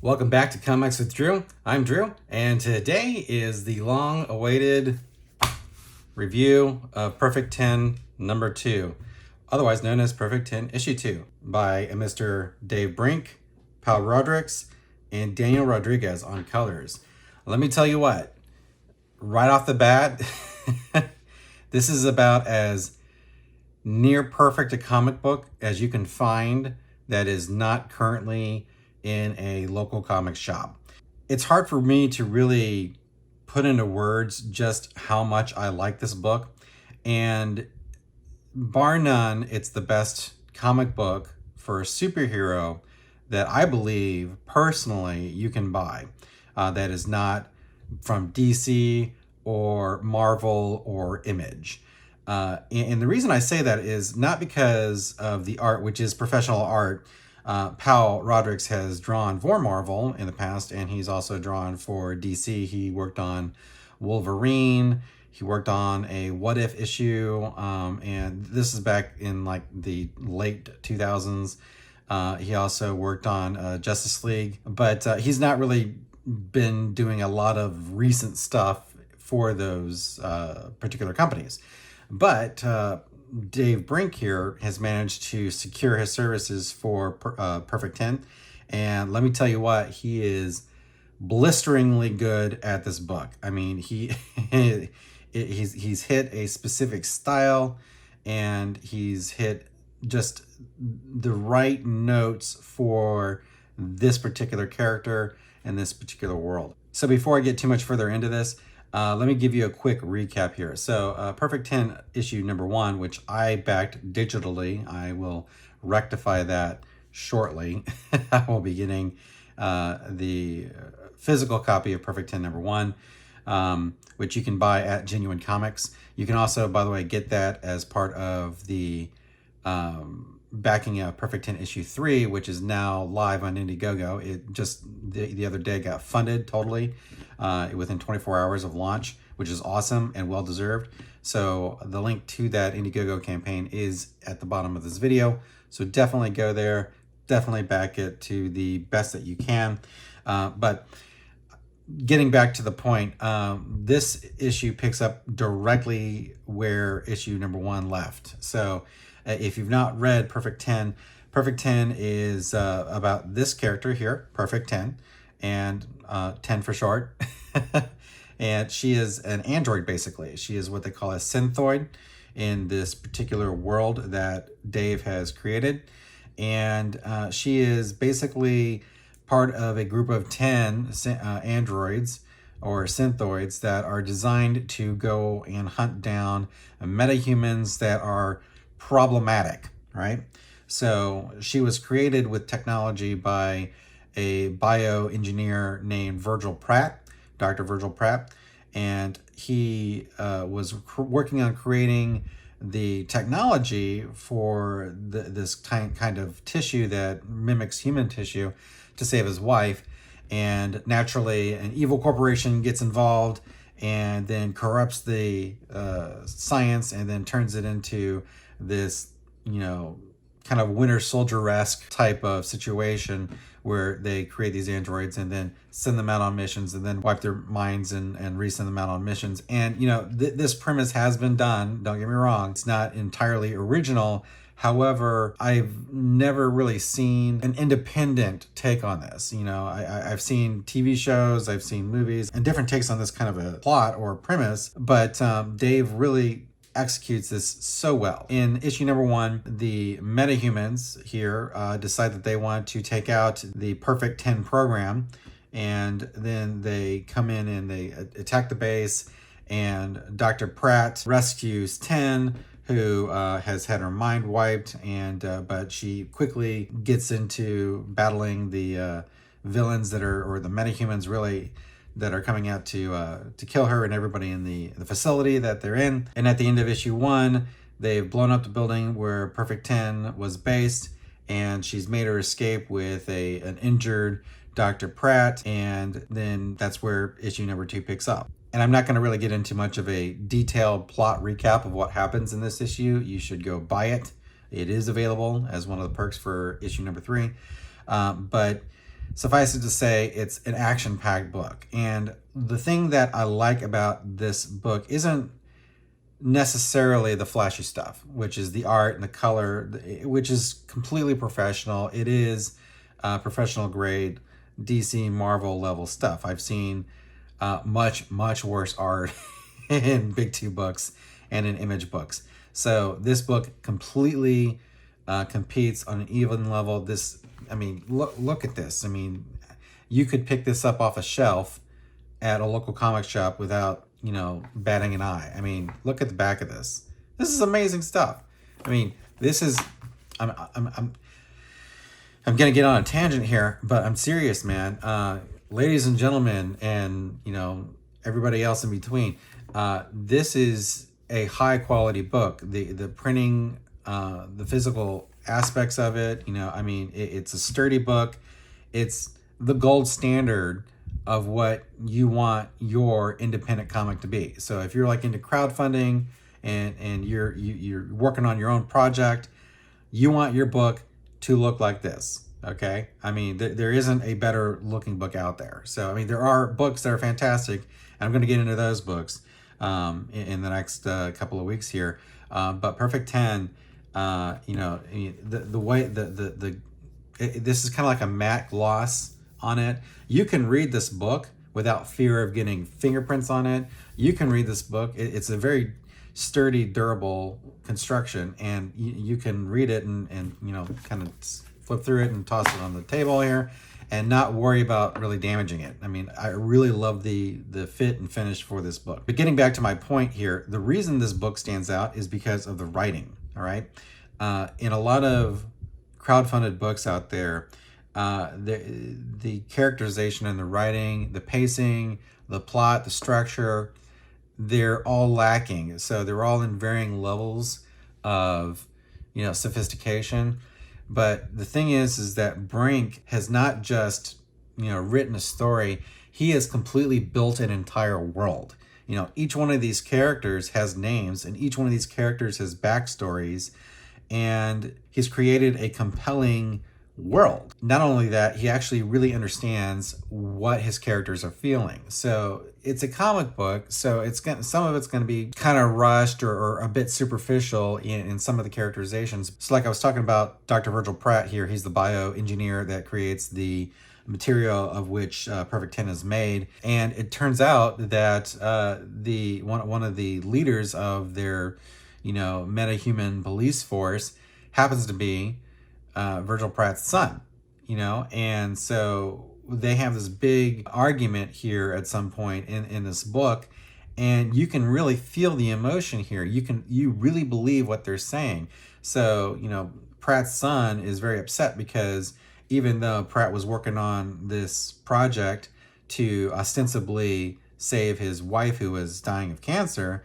Welcome back to Comics with Drew. I'm Drew, and today is the long-awaited review of Perfect 10 number 2, otherwise known as Perfect 10 issue 2, by Mr. Dave Brink, Pal Rodriguez, and Daniel Rodriguez on colors. Let me tell you what, right off the bat, this is about as near perfect a comic book as you can find that is not currently in a local comic shop. It's hard for me to really put into words just how much I like this book, and bar none, it's the best comic book for a superhero that I believe personally you can buy that is not from DC or Marvel or Image. And the reason I say that is not because of the art, which is professional art. Pal Rodriguez has drawn for Marvel in the past, and he's also drawn for DC. He worked on Wolverine. He worked on a What If issue, and this is back in like the late 2000s. He also worked on Justice League, but he's not really been doing a lot of recent stuff for those particular companies. But Dave Brink here has managed to secure his services for Perfect 10. And let me tell you what, he is blisteringly good at this book. I mean, he's hit a specific style, and he's hit just the right notes for this particular character and this particular world. So before I get too much further into this, let me give you a quick recap here. So Perfect 10 issue number 1, which I backed digitally. I will rectify that shortly. I will be getting the physical copy of Perfect 10 number 1, which you can buy at Genuine Comics. You can also, by the way, get that as part of the backing of Perfect 10 issue 3, which is now live on Indiegogo. It just the other day got funded totally within 24 hours of launch, which is awesome and well deserved. So the link to that Indiegogo campaign is at the bottom of this video. So definitely go there, definitely back it to the best that you can. But getting back to the point, this issue picks up directly where issue number 1 left. So if you've not read Perfect 10, Perfect 10 is about this character here, Perfect 10, and 10 for short. And she is an android, basically. She is what they call a synthoid in this particular world that Dave has created. And she is basically part of a group of 10 androids or synthoids that are designed to go and hunt down metahumans that are problematic, right? So she was created with technology by a bioengineer named Virgil Pratt, Dr. Virgil Pratt, and he was working on creating the technology for this kind of tissue that mimics human tissue to save his wife. And naturally, an evil corporation gets involved and then corrupts the science and then turns it into this, kind of Winter Soldier-esque type of situation where they create these androids and then send them out on missions and then wipe their minds and resend them out on missions. And, this premise has been done. Don't get me wrong. It's not entirely original. However, I've never really seen an independent take on this. I've seen TV shows, I've seen movies, and different takes on this kind of a plot or premise, but Dave really executes this so well. In issue number 1, the metahumans here decide that they want to take out the Perfect 10 program, and then they come in and they attack the base, and Dr. Pratt rescues 10, who has had her mind wiped, and but she quickly gets into battling the villains that are, or the metahumans really, that are coming out to kill her and everybody in the facility that they're in. And at the end of issue 1, they've blown up the building where Perfect 10 was based, and she's made her escape with an injured Dr. Pratt, and then that's where issue number 2 picks up. And I'm not going to really get into much of a detailed plot recap of what happens in this issue. You should go buy it. It is available as one of the perks for issue number 3. But suffice it to say, it's an action-packed book. And the thing that I like about this book isn't necessarily the flashy stuff, which is the art and the color, which is completely professional. It is professional grade DC Marvel level stuff. I've seen much worse art in Big Two books and in Image books. So this book completely competes on an even level. Look at this. I mean, you could pick this up off a shelf at a local comic shop without, batting an eye. I mean, look at the back of this. This is amazing stuff. I mean, this is, I'm gonna get on a tangent here, but I'm serious, man. Ladies and gentlemen, and everybody else in between, this is a high quality book. The printing, the physical aspects of it, it's a sturdy book. It's the gold standard of what you want your independent comic to be. So if you're like into crowdfunding and you're working on your own project, you want your book to look like this. Okay, there isn't a better looking book out there. So there are books that are fantastic, and I'm going to get into those books in the next couple of weeks here. But Perfect 10, the way this is kind of like a matte gloss on it. You can read this book without fear of getting fingerprints on it. You can read this book. It's a very sturdy, durable construction, and you can read it and kind of flip through it and toss it on the table here and not worry about really damaging it. I really love the fit and finish for this book. But getting back to my point here, the reason this book stands out is because of the writing, all right? In a lot of crowdfunded books out there, the characterization and the writing, the pacing, the plot, the structure, they're all lacking. So they're all in varying levels of, sophistication. But the thing is that Brink has not just, written a story. He has completely built an entire world. Each one of these characters has names, and each one of these characters has backstories, and he's created a compelling world. Not only that, he actually really understands what his characters are feeling. So it's a comic book, so some of it's going to be kind of rushed or a bit superficial in some of the characterizations. So like I was talking about Dr. Virgil Pratt here, he's the bioengineer that creates the material of which Perfect 10 is made. And it turns out that one of the leaders of their metahuman police force happens to be Virgil Pratt's son, and so they have this big argument here at some point in this book, and you can really feel the emotion here. You really believe what they're saying. So, Pratt's son is very upset because even though Pratt was working on this project to ostensibly save his wife who was dying of cancer,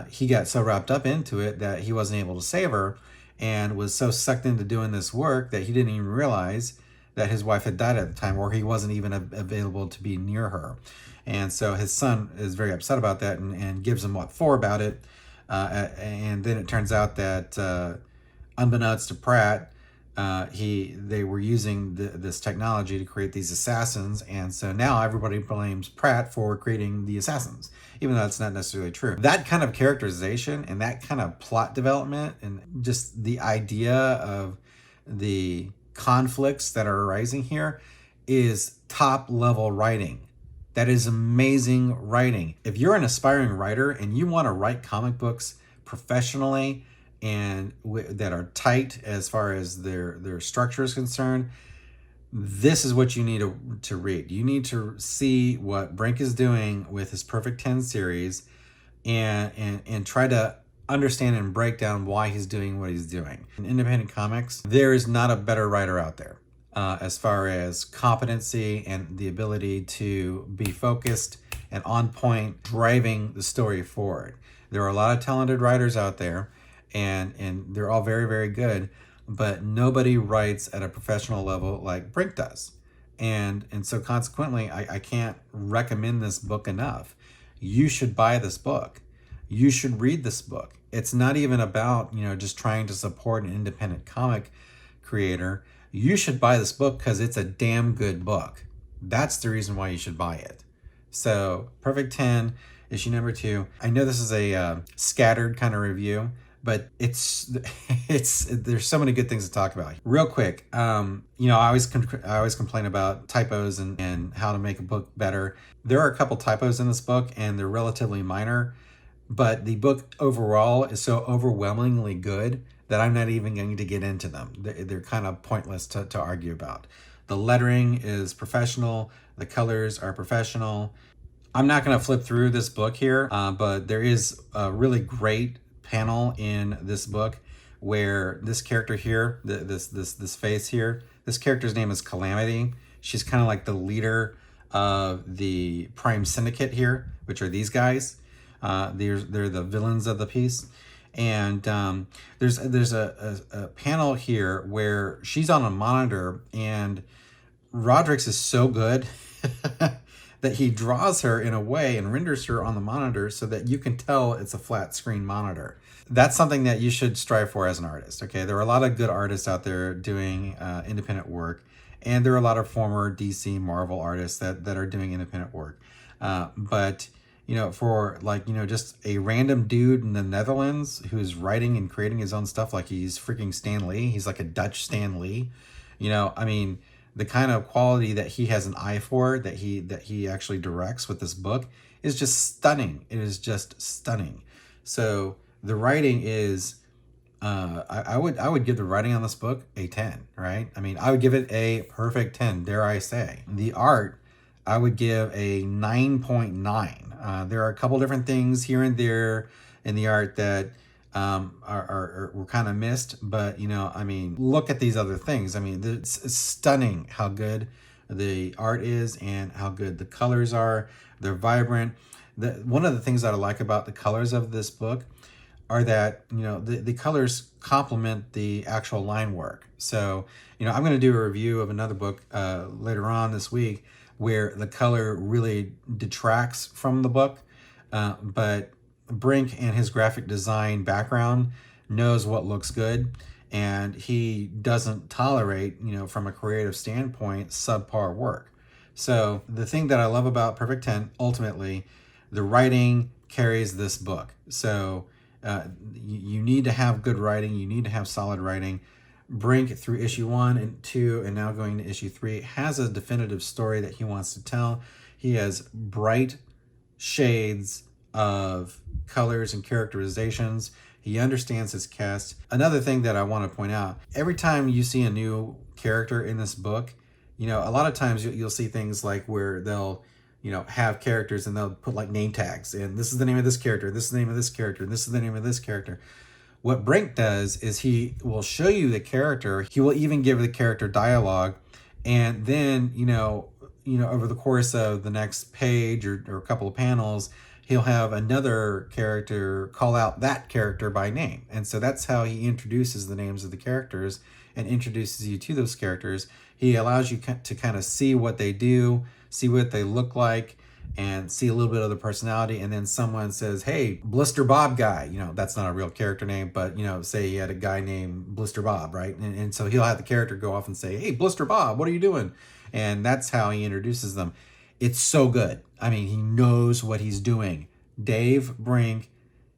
he got so wrapped up into it that he wasn't able to save her, and was so sucked into doing this work that he didn't even realize that his wife had died at the time, or he wasn't even available to be near her. And so his son is very upset about that and gives him what for about it. And then it turns out that unbeknownst to Pratt, they were using this technology to create these assassins, and so now everybody blames Pratt for creating the assassins, even though that's not necessarily true. That kind of characterization and that kind of plot development and just the idea of the conflicts that are arising here is top level writing. That is amazing writing. If you're an aspiring writer and you want to write comic books professionally and that are tight as far as their structure is concerned, this is what you need to read. You need to see what Brink is doing with his Perfect 10 series and try to understand and break down why he's doing what he's doing. In independent comics, there is not a better writer out there as far as competency and the ability to be focused and on point, driving the story forward. There are a lot of talented writers out there, and they're all very, very good, but nobody writes at a professional level like Brink does. And so consequently, I can't recommend this book enough. You should buy this book. You should read this book. It's not even about, just trying to support an independent comic creator. you should buy this book because it's a damn good book. That's the reason why you should buy it. So Perfect 10, issue number 2. I know this is a scattered kind of review, but it's there's so many good things to talk about. Real quick, I always complain about typos and how to make a book better. There are a couple typos in this book, and they're relatively minor, but the book overall is so overwhelmingly good that I'm not even going to get into them. They're kind of pointless to argue about. The lettering is professional. The colors are professional. I'm not going to flip through this book here, but there is a really great panel in this book where this character here, this face here, this character's name is Calamity. She's kind of like the leader of the Prime Syndicate here, which are these guys. They're the villains of the piece. And there's a panel here where she's on a monitor, and Rodrix is so good that he draws her in a way and renders her on the monitor so that you can tell it's a flat screen monitor. That's something that you should strive for as an artist. Okay, there are a lot of good artists out there doing independent work, and there are a lot of former DC Marvel artists that are doing independent work. But for just a random dude in the Netherlands who's writing and creating his own stuff like he's freaking Stan Lee. He's like a Dutch Stan Lee. The kind of quality that he has an eye for, that he actually directs with this book, is just stunning. It is just stunning. So the writing is, I would give the writing on this book a 10, right? I would give it a perfect 10, dare I say. The art, I would give a 9.9. There are a couple different things here and there in the art that were kind of missed, but look at these other things. It's stunning how good the art is and how good the colors are. They're vibrant. One of the things that I like about the colors of this book are that the colors complement the actual line work. So I'm going to do a review of another book later on this week where the color really detracts from the book, but Brink and his graphic design background knows what looks good, and he doesn't tolerate, from a creative standpoint, subpar work. So the thing that I love about Perfect 10, ultimately, the writing carries this book. So you need to have good writing. You need to have solid writing. Brink, through issue 1 and 2 and now going to issue 3, has a definitive story that he wants to tell. He has bright shades of colors and characterizations. He understands his cast. Another thing that I want to point out, every time you see a new character in this book, a lot of times you'll see things like where they'll have characters and they'll put like name tags, and this is the name of this character, this is the name of this character, and this is the name of this character. What Brink does is he will show you the character. He will even give the character dialogue, and then over the course of the next page or a couple of panels, he'll have another character call out that character by name. And so that's how he introduces the names of the characters and introduces you to those characters. He allows you to kind of see what they do, see what they look like, and see a little bit of the personality. And then someone says, hey, Blister Bob guy, that's not a real character name, but say you had a guy named Blister Bob, right? And so he'll have the character go off and say, hey, Blister Bob, what are you doing? And that's how he introduces them. It's so good. He knows what he's doing. Dave Brink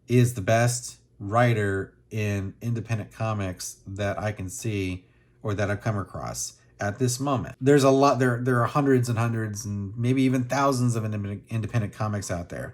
is the best writer in independent comics that I can see or that I've come across at this moment. There's a lot. There are hundreds and hundreds and maybe even thousands of independent comics out there.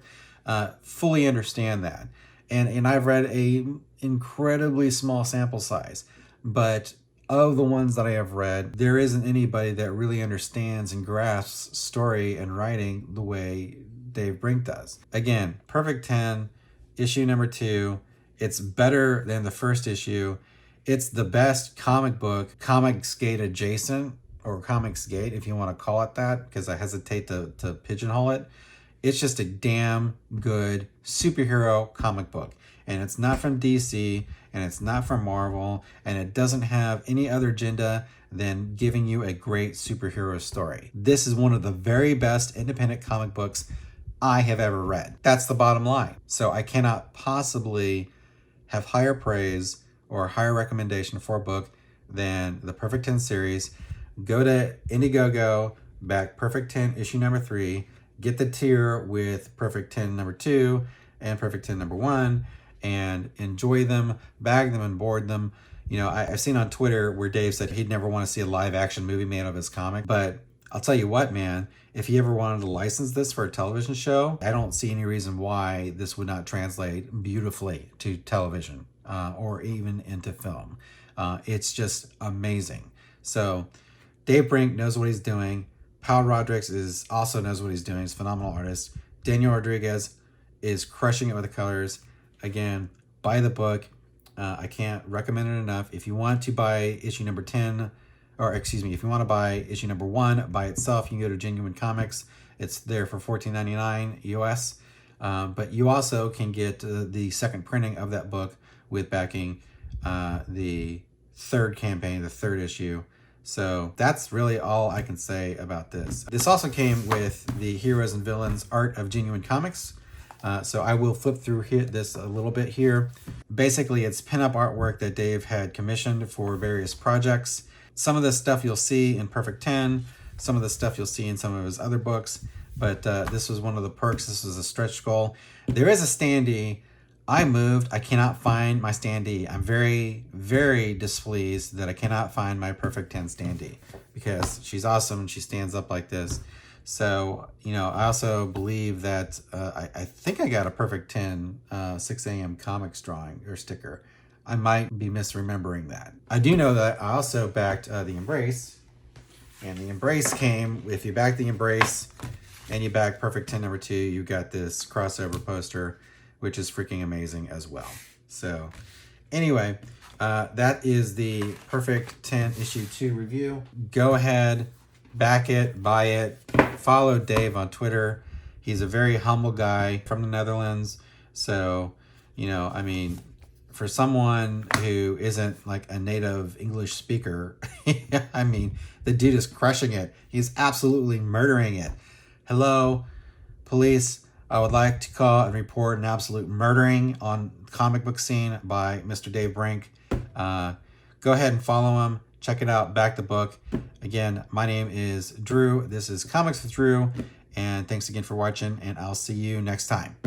Fully understand that. And I've read a incredibly small sample size, but of the ones that I have read, there isn't anybody that really understands and grasps story and writing the way Dave Brink does. Again, Perfect 10, issue number 2. It's better than the first issue. It's the best comic book, Comicsgate adjacent, or Comicsgate, if you want to call it that, because I hesitate to pigeonhole it. It's just a damn good superhero comic book. And it's not from DC, and it's not from Marvel, and it doesn't have any other agenda than giving you a great superhero story. This is one of the very best independent comic books I have ever read. That's the bottom line. So I cannot possibly have higher praise or higher recommendation for a book than the Perfect 10 series. Go to Indiegogo, back Perfect 10 issue number 3, get the tier with Perfect 10 number 2 and Perfect 10 number 1, and enjoy them, bag them, and board them. You know, I've seen on Twitter where Dave said he'd never want to see a live action movie made of his comic, but I'll tell you what, man, if he ever wanted to license this for a television show, I don't see any reason why this would not translate beautifully to television or even into film. It's just amazing. So Dave Brink knows what he's doing. Paul Rodriguez also knows what he's doing. He's a phenomenal artist. Daniel Rodriguez is crushing it with the colors. Again, buy the book. I can't recommend it enough. If you want to buy issue number 10, or excuse me, if you want to buy issue number 1 by itself, you can go to Genuine Comics. It's there for $14.99 US. But you also can get the second printing of that book with backing the third campaign, the third issue. So that's really all I can say about this. This also came with the Heroes and Villains art of Genuine Comics. So I will flip through this a little bit here. Basically, it's pinup artwork that Dave had commissioned for various projects. Some of the stuff you'll see in Perfect 10, some of the stuff you'll see in some of his other books, but this was one of the perks. This was a stretch goal. There is a standee. I moved. I cannot find my standee. I'm very, very displeased that I cannot find my Perfect 10 standee because she's awesome and she stands up like this. So, you know, I also believe that I think I got a Perfect 10 6 a.m. comics drawing or sticker. I might be misremembering that. I do know that I also backed the Embrace, and the Embrace came, if you back the Embrace and you back Perfect 10 number 2, you got this crossover poster, which is freaking amazing as well. So anyway, that is the Perfect 10 issue 2 review. Go ahead, back it, buy it, follow Dave on Twitter. He's a very humble guy from the Netherlands. So, you know, I mean, for someone who isn't like a native English speaker, I mean, the dude is crushing it. He's absolutely murdering it. Hello, police. I would like to call and report an absolute murdering on the comic book scene by Mr. Dave Brink. Go ahead and follow him. Check it out. Back the book. Again, my name is Drew. This is Comics with Drew. And thanks again for watching, and I'll see you next time.